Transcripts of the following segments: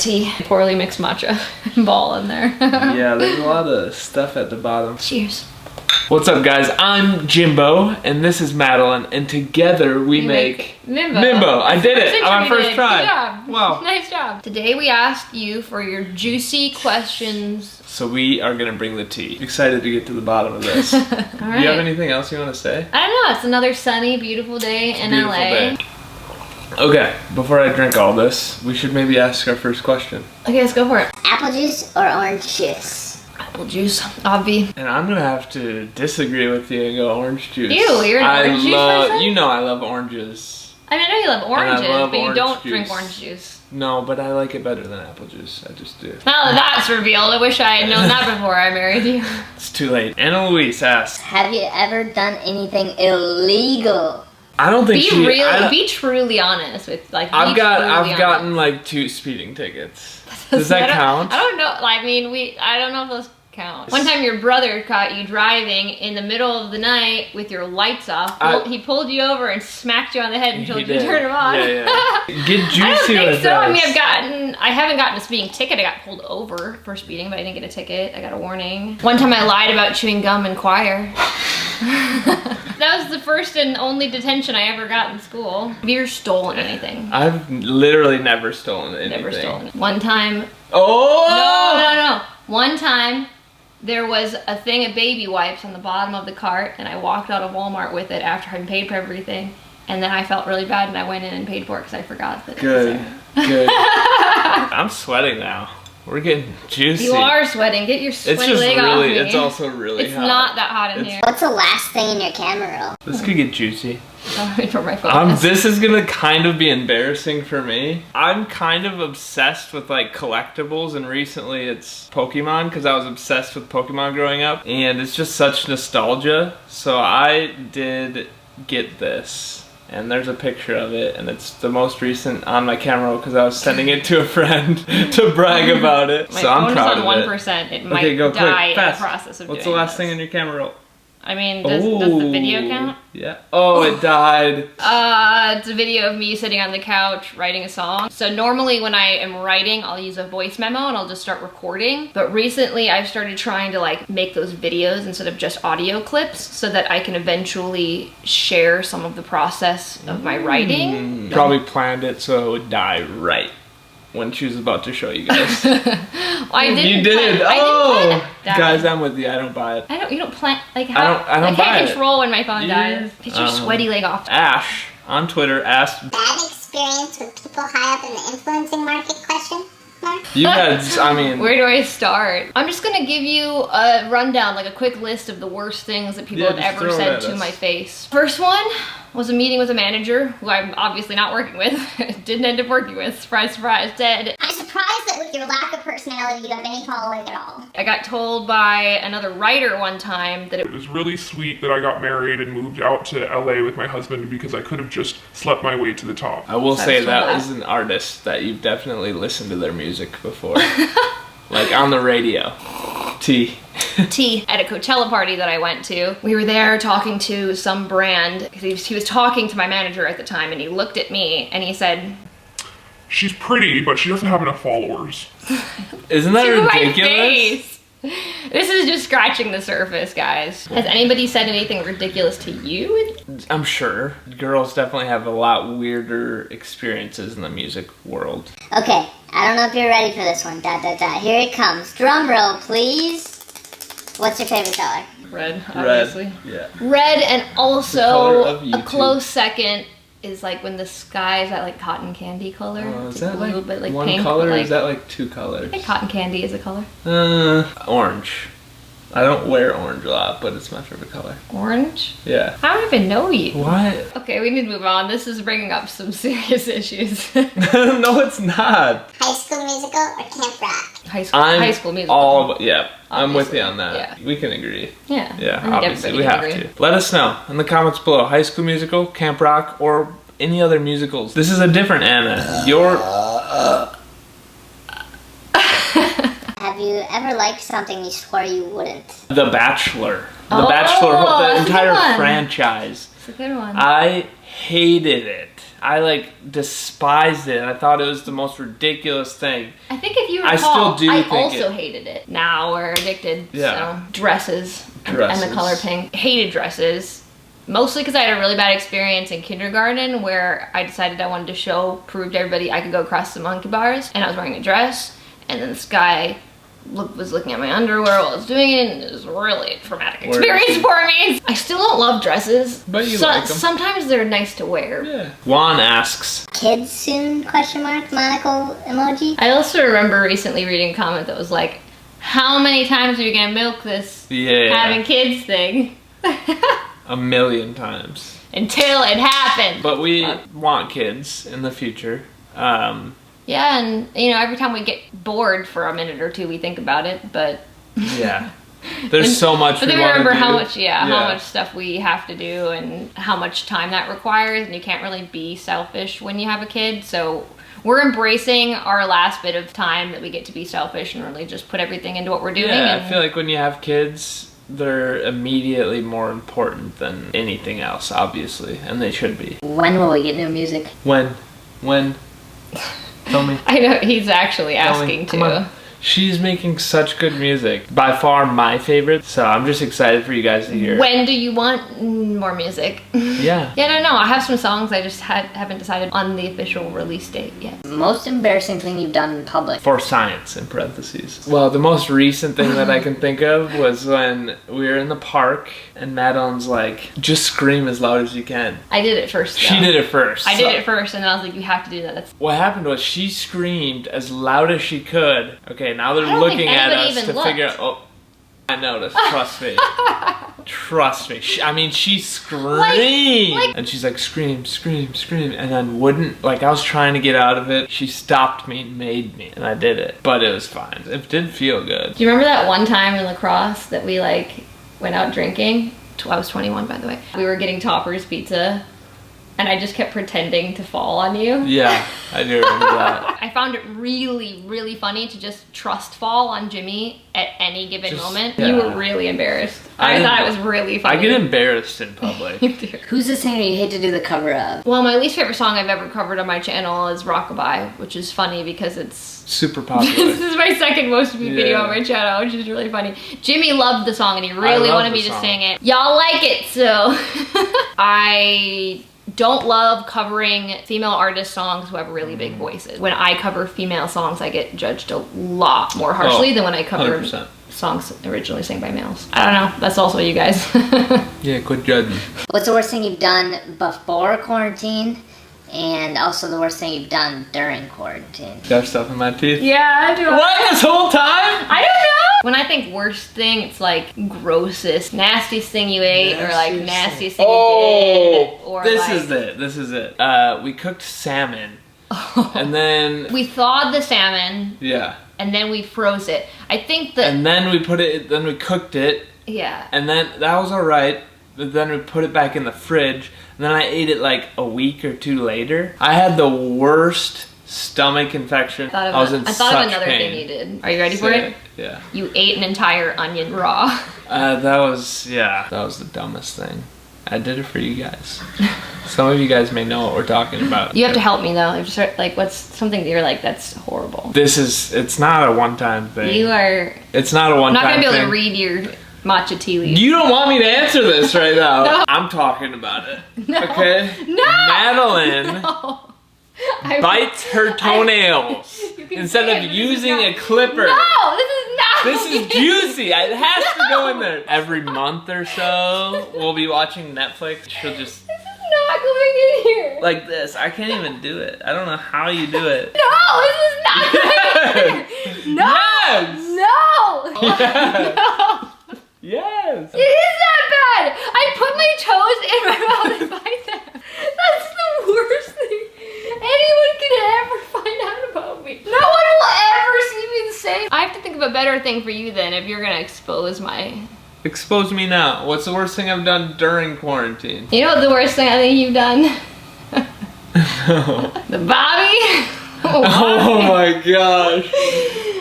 tea. Poorly mixed matcha ball in there. Yeah, there's a lot of stuff at the bottom. Cheers. What's up, guys? I'm Jimbo, and this is Madilyn, and together we make Mimbo. I did it on my first try. Good job. Wow. Nice job. Today we asked you for your juicy questions. So we are gonna bring the tea. Excited to get to the bottom of this. All right. Do you have anything else you want to say? I don't know. It's another sunny, beautiful day in LA. Day. Okay, before I drink all this, we should maybe ask our first question. Okay, let's go for it. Apple juice or orange juice? Apple juice, obvi. And I'm gonna have to disagree with you and go orange juice. Ew, you're an orange juice person? You know I love oranges. I mean, I know you love oranges, but you don't juice. drink orange juice. No, but I like it better than apple juice. I just do. Now that that's revealed, I wish I had known that before I married you. It's too late. Anna Louise asked, Have you ever done anything illegal? I don't think Be truly honest with I've gotten like 2 speeding tickets. Does that count? I don't know. I mean, I don't know if those count. One time your brother caught you driving in the middle of the night with your lights off. He pulled you over and smacked you on the head and told you to turn them on. Yeah. Get juicy. I don't think with so. this. I mean, I haven't gotten a speeding ticket. I got pulled over for speeding, but I didn't get a ticket. I got a warning. One time I lied about chewing gum in choir. That was the first and only detention I ever got in school. Have you ever stolen anything? I've literally never stolen anything. Never stolen. One time. Oh! No. One time, there was a thing of baby wipes on the bottom of the cart, and I walked out of Walmart with it after having paid for everything, and then I felt really bad, and I went in and paid for it because I forgot that. Good. I'm sweating now. We're getting juicy. You are sweating. Get your sweaty leg off me. It's also really hot. It's not that hot in here. What's the last thing in your camera roll? This could get juicy. For my phone. This is gonna kind of be embarrassing for me. I'm kind of obsessed with like collectibles, and recently it's Pokemon because I was obsessed with Pokemon growing up, and it's just such nostalgia. So I did get this. And there's a picture of it, and it's the most recent on my camera because I was sending it to a friend to brag about it. So I'm proud of it. My phone's on 1%. It might die in the process of doing What's the last thing in your camera roll? I mean, does the video count? Yeah. Oh, it died. It's a video of me sitting on the couch writing a song. So normally when I am writing, I'll use a voice memo and I'll just start recording. But recently I've started trying to like make those videos instead of just audio clips so that I can eventually share some of the process of my writing. Probably planned it so it would die right when she was about to show you guys. I didn't. You did. Oh, guys, I'm with you. I don't buy it. You don't plan. Like how? I don't buy it. I can't control when my phone dies. Get your sweaty leg off. Ash on Twitter asked, Bad experience with people high up in the influencing market question? You guys, I mean, where do I start? I'm just gonna give you a rundown, like a quick list of the worst things that people have ever said to my face. First one was a meeting with a manager who I'm obviously not working with. Didn't end up working with. Surprise, surprise, dead. I'm surprised that with your lack of personality you have any following at all. I got told by another writer one time that it was really sweet that I got married and moved out to LA with my husband because I could have just slept my way to the top. I will say that is an artist that you've definitely listened to their music before. Like on the radio. T. At a Coachella party that I went to. We were there talking to some brand because he was talking to my manager at the time, and he looked at me and he said, "She's pretty, but she doesn't have enough followers." Isn't that ridiculous? My face. This is just scratching the surface, guys. Has anybody said anything ridiculous to you? I'm sure. Girls definitely have a lot weirder experiences in the music world. Okay, I don't know if you're ready for this one. Here it comes. Drum roll, please. What's your favorite color? Red, obviously. Red, yeah. Red, and also a close second is like when the sky is that like cotton candy color. Is that like, little bit like one pink, color, or like, is that like 2 colors? I think cotton candy is a color. Orange. I don't wear orange a lot, but it's my favorite color. Orange? Yeah. I don't even know you. What? Okay, we need to move on. This is bringing up some serious issues. No, it's not. High School Musical or Camp Rock? High School Musical. Yeah, I'm with Obviously, you on that. yeah. We can agree. Yeah. Yeah, I think obviously we everybody have can agree. to. Let us know in the comments below. High School Musical, Camp Rock, or any other musicals. This is a different Anna. Have you ever liked something you swore you wouldn't? The Bachelor. The Bachelor, the entire franchise. It's a good one. I hated it. I like despised it. I thought it was the most ridiculous thing. I think if you I recall, still do I think also it. hated it. Now we're addicted. Yeah. So dresses and Dresses. the color pink. Hated dresses. Mostly because I had a really bad experience in kindergarten where I decided I wanted to prove to everybody I could go across the monkey bars, and I was wearing a dress, and then this guy was looking at my underwear while I was doing it, and it was really a traumatic experience for me. I still don't love dresses. But you like them. Sometimes they're nice to wear. Yeah. Juan asks, Kids soon? Question mark. Monocle emoji. I also remember recently reading a comment that was like, how many times are you gonna milk this having kids thing? 1,000,000 times. Until it happens. But we want kids in the future. Yeah, and you know, every time we get bored for a minute or two, we think about it, but Yeah. There's so much but we then we want to remember do. how much stuff we have to do and how much time that requires, and you can't really be selfish when you have a kid, so we're embracing our last bit of time that we get to be selfish and really just put everything into what we're doing. Yeah, and I feel like when you have kids, they're immediately more important than anything else, obviously, and they should be. When will we get new music? When? Tell me. I know he's actually Tell me. asking Come too. on. She's making such good music. By far my favorite, so I'm just excited for you guys to hear. When do you want more music? Yeah. Yeah, I don't know. I have some songs. I just haven't decided on the official release date yet. Most embarrassing thing you've done in public? For science, in parentheses. Well, the most recent thing that I can think of was when we were in the park and Madilyn's like, just scream as loud as you can. I did it first, though. She did it first. I did it first, and then I was like, you have to do that. That's What happened was she screamed as loud as she could. Okay, now they're I don't looking think at anybody us even to looked. figure out. Oh, I noticed. Trust me. Trust me. She screamed. Like- and she's like, scream, scream, scream. And then wouldn't, like, I was trying to get out of it. She stopped me and made me. And I did it. But it was fine. It did feel good. Do you remember that one time in lacrosse that we like went out drinking? I was 21, by the way. We were getting Topper's pizza, and I just kept pretending to fall on you. Yeah, I do remember that. I found it really, really funny to just trust fall on Jimmy at any given moment. yeah. You were really embarrassed. I thought it was really funny. I get embarrassed in public. You do. Who's the singer you hate to do the cover of? Well, my least favorite song I've ever covered on my channel is Rockabye, which is funny because it's Super popular. this is my second most viewed video Yeah. on my channel, which is really funny. Jimmy loved the song and he I really love wanted the me to song. sing it. Y'all like it, so I don't love covering female artist songs who have really big voices. When I cover female songs, I get judged a lot more harshly than when I cover 100%. songs originally sang by males. I don't know. That's also you guys. Yeah, quit judging. What's the worst thing you've done before quarantine? And also the worst thing you've done during quarantine? Got stuff in my teeth. Yeah, I do. What, this whole time? I don't know. When I think worst thing, it's like grossest, nastiest thing you ate, or like nastiest thing you did, or this like, is it. This is it. We cooked salmon, and then we thawed the salmon yeah, and then we froze it. I think that and then we put it. Then we cooked it, yeah. and then that was all right. But then we put it back in the fridge, and then I ate it like a week or two later. I had the worst stomach infection. I was in thought of such another pain. thing you did. Are you ready for Say it? Yeah. You ate an entire onion raw. That was the dumbest thing. I did it for you guys. Some of you guys may know what we're talking about. You have to help me though. If you like, what's something that you're like, that's horrible. It's not a one-time thing. You are It's not a I'm one-time not gonna be able thing. to read your matcha tea leaves. You don't want me to answer this right now. No. I'm talking about it. No. Okay? No. Madilyn No. bites her toenails You can instead say it, of but this is using not- a clipper. No, this is not. This is juicy. It has to go in there. Every month or so, we'll be watching Netflix. She'll just This is not going in here. like this. I can't even do it. I don't know how you do it. No, this is not going in here. No. Yes. No. Yes. No. Yes. It is that bad. I put my toes in my mouth and bite them. That's the worst thing anyone could ever find out about me. No one will ever see me the same. I have to think of a better thing for you then if you're gonna expose my... Expose me now. What's the worst thing I've done during quarantine? You know what the worst thing I think you've done? No. The Bobby? Oh my gosh.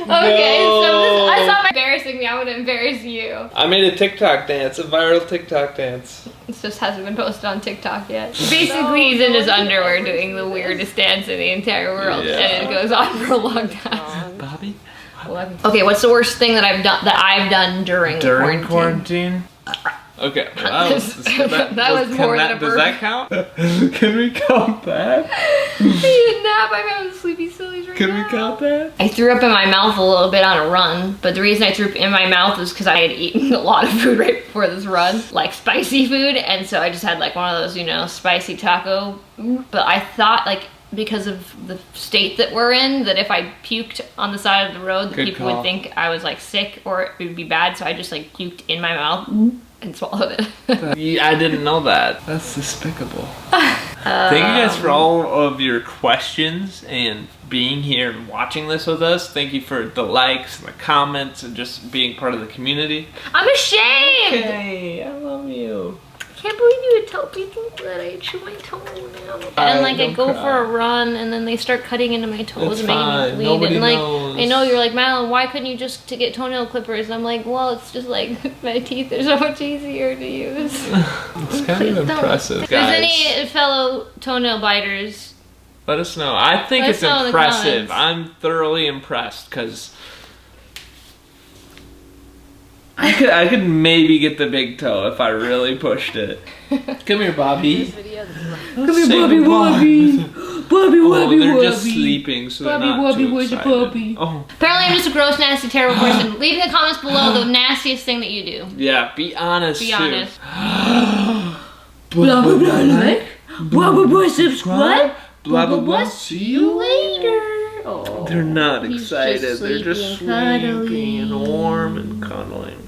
Okay, so I saw my embarrassing embarrassing me. I would embarrass you. I made a TikTok dance, a viral TikTok dance. This just hasn't been posted on TikTok yet. Basically, he's in his underwear doing the weirdest dance in the entire world, Yeah. and it goes on for a long time. Bobby? Okay, what's the worst thing that I've done during quarantine? Okay, That was more than a does that count? Can we count that? I need a nap. I'm having sleepy sillies right now. Can we count that? I threw up in my mouth a little bit on a run, but the reason I threw up in my mouth was because I had eaten a lot of food right before this run, like spicy food, and so I just had like one of those, you know, spicy taco. But I thought like because of the state that we're in, that if I puked on the side of the road, that people would think I was like sick or it would be bad, so I just like puked in my mouth and swallowed it. I didn't know that. That's despicable. Thank you guys for all of your questions and being here and watching this with us. Thank you for the likes and the comments and just being part of the community. I'm ashamed! Okay, I love you. I can't believe you would tell people that I chew my toenail. And like I go for a run and then they start cutting into my toes and making me bleed. Nobody and like knows. I know you're like, Madilyn, why couldn't you just to get toenail clippers? And I'm like, well, it's just like my teeth are so much easier to use. It's kind of impressive, If there's guys. any fellow toenail biters, Let us know. I think Let it's us know in the impressive. comments. I'm thoroughly impressed because I could maybe get the big toe if I really pushed it. Come here, Bobby. Come here, Bobby. Oh, they're just sleeping, so they're not too excited. Oh, apparently I'm just a gross, nasty, terrible person. Leave in the comments below the nastiest thing that you do. yeah. Be honest. Be too. honest. Blah blah blah. Like. Blah blah blah. Subscribe. Blah blah blah. See you Later. Oh, They're not he's excited. just They're just sleepy and cuddly. sleepy and warm and cuddling.